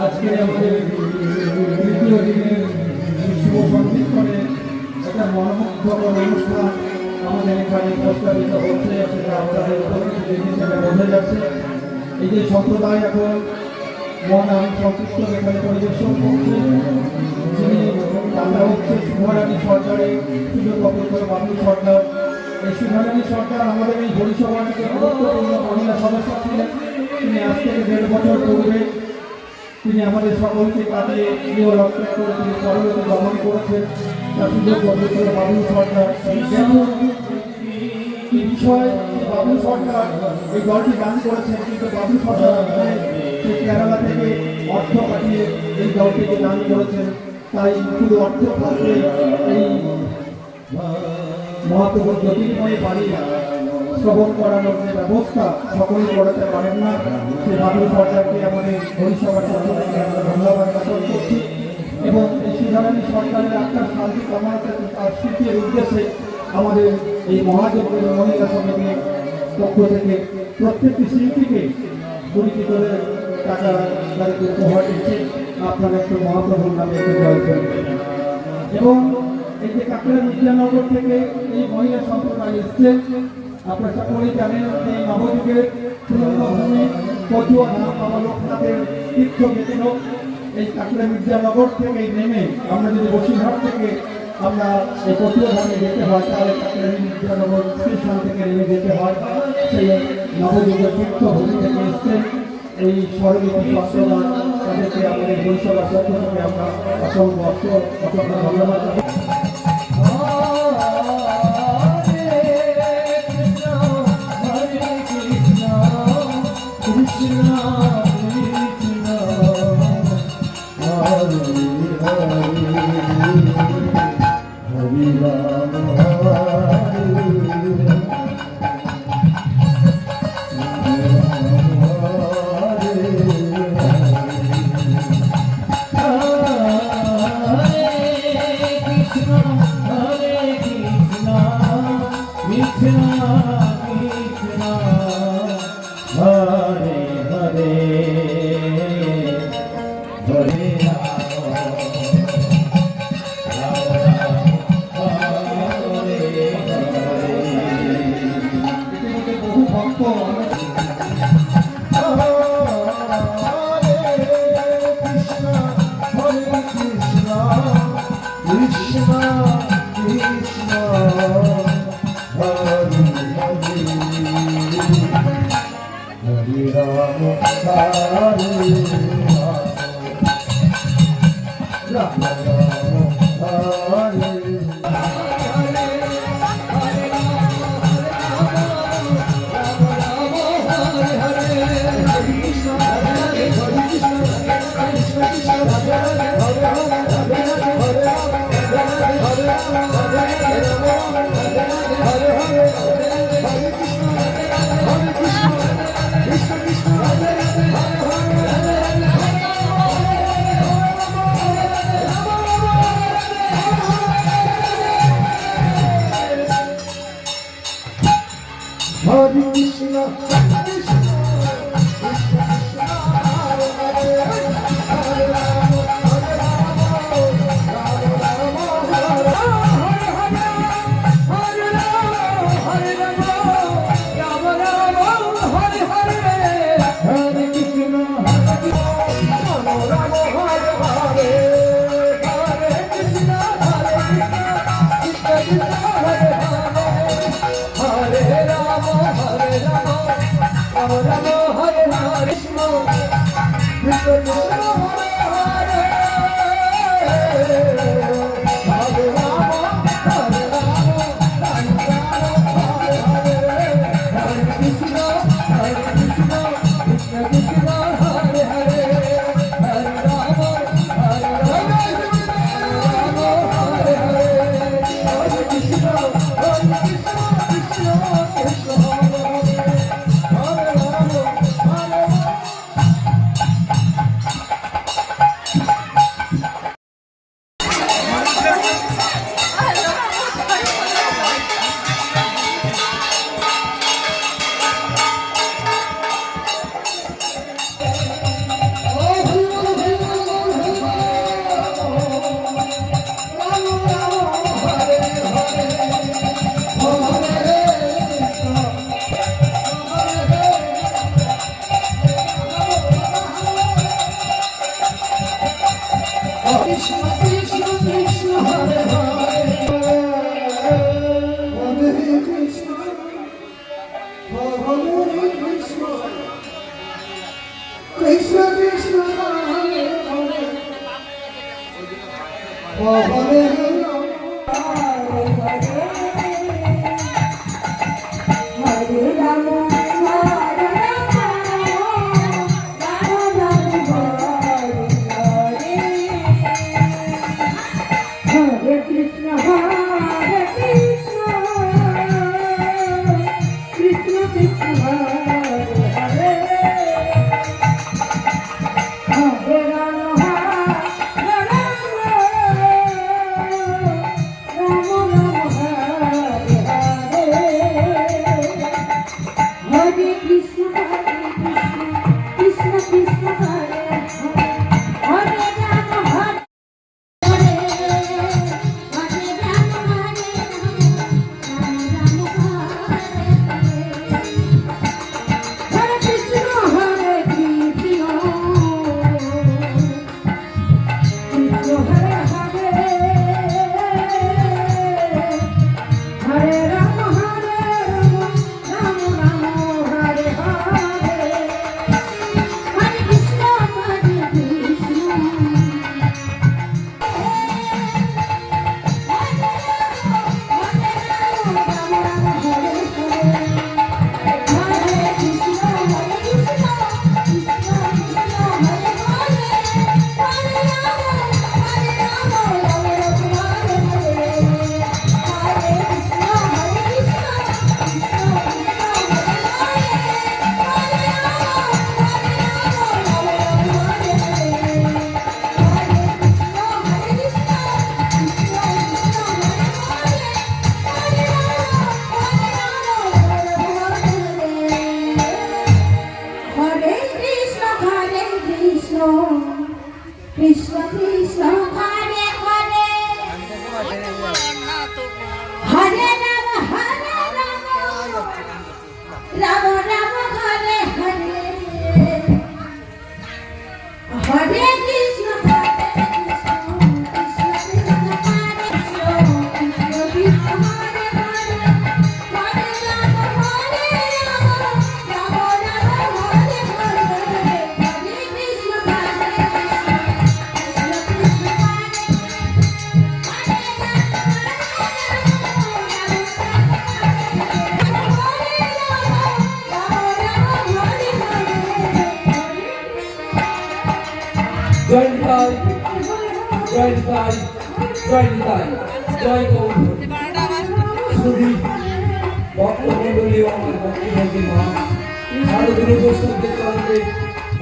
আজকে আমাদের তৃতীয় দিনের শুভ সন্ধিক্ষণে একটা মনোমুগ্ধকর অনুষ্ঠান আমাদের এখানে প্রস্তাবিত হচ্ছে, সেটা আপনাদের উপস্থিতি হিসেবে বোঝা যাচ্ছে। এই যে সম্প্রদায় এখন মহানাম সংকীর্তন এখানে পরিবেশন করছে, যিনি তারা হচ্ছে শুভারানী সরকারের সুযোগ অপর বাবু সরকার। এই শুভারানী সরকার আমাদের এই পরিষেবার থেকে গুরুত্বপূর্ণ মহিলা সদস্য ছিলেন। তিনি আজ থেকে 1.5 বছর পূর্বে তিনি আমাদের সকলকে কাটিয়ে প্রিয় রক্ষা করে তিনি পরবর্তী গমন করেছেন। তার সুযোগ অপর বাবু সরকার কি বিষয় বাবু সরকার এই দলটি দান করেছেন, কিন্তু বাবু সরকার সেই কেরালা থেকে অর্থ পাঠিয়ে এই দলটিকে দান করেছেন। তাই শুধু অর্থ থাকলে এই মহাপ্রভুর জ্যোতির্ময় বাড়ি শ্রবণ করানোর যে ব্যবস্থা সকলে করাতে পারেন না। সেই বাবু সরকারকে আমাদের পরিষেবার পক্ষ থেকে আমরা ধন্যবাদ জ্ঞাপন করছি এবং এই শুভারানী সরকারের আত্মার শান্তি কামনাতে তার স্মৃতির উদ্দেশ্যে আমাদের এই মহাযজ্ঞের মহিলা সমিতির পক্ষ থেকে প্রত্যেকটি শিল্পীকে 20টি করে টাকা তাদেরকে উপহার দিচ্ছে। আপনারা একটু মহাপ্রভুর নামে একটু জয় করবেন। এবং এই যে কাকড়া বিদ্যানগর থেকে এই মহিলা সম্প্রদায় এসছে, আপনারা সকলেই জানেন এই নবযুগের পূর্ণভূমি পটুয়া নাম বাবা লোকনাথের তীর্থক্ষেত্র। এই কাকড়া বিদ্যানগর থেকে নেমে আমরা যদি বসিরহাট থেকে আমরা এই পটুয়া ধামে যেতে হয়, তাহলে কাকড়া বিদ্যানগর স্টেশন থেকে নেমে যেতে হয়। সেই নবযুগের তীর্থভূমি থেকে এসছেন এই স্বরলিপি সম্প্রদায়, তাদেরকে আমাদের পরিষেবার পক্ষ থেকে আমরা অসংখ্য ধন্যবাদ।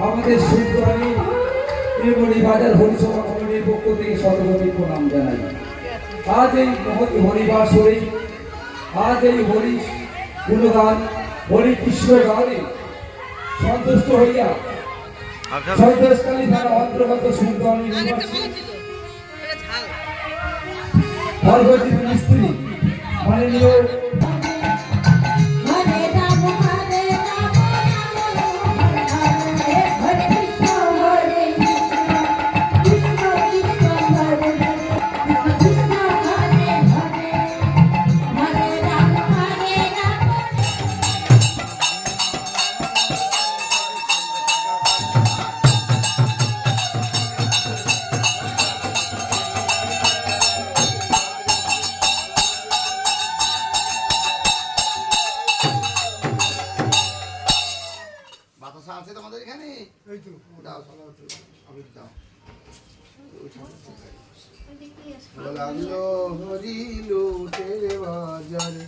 আমাদের সুন্দরী ত্রিমণি বাজার হরিসভা কমিটির পক্ষ থেকে সর্বপ্রথম প্রণাম জানাই। আজ এই হরিবাসরে, আজ এই হরি গুণগান, হরি কৃষ্ণ গানে সন্তুষ্ট হইয়া সন্দেশকালী থানা অন্তর্গত সুন্দরী সর্বজীবী স্ত্রী মাননীয় দাও দাও লাগলো হরি লুটের বাজারে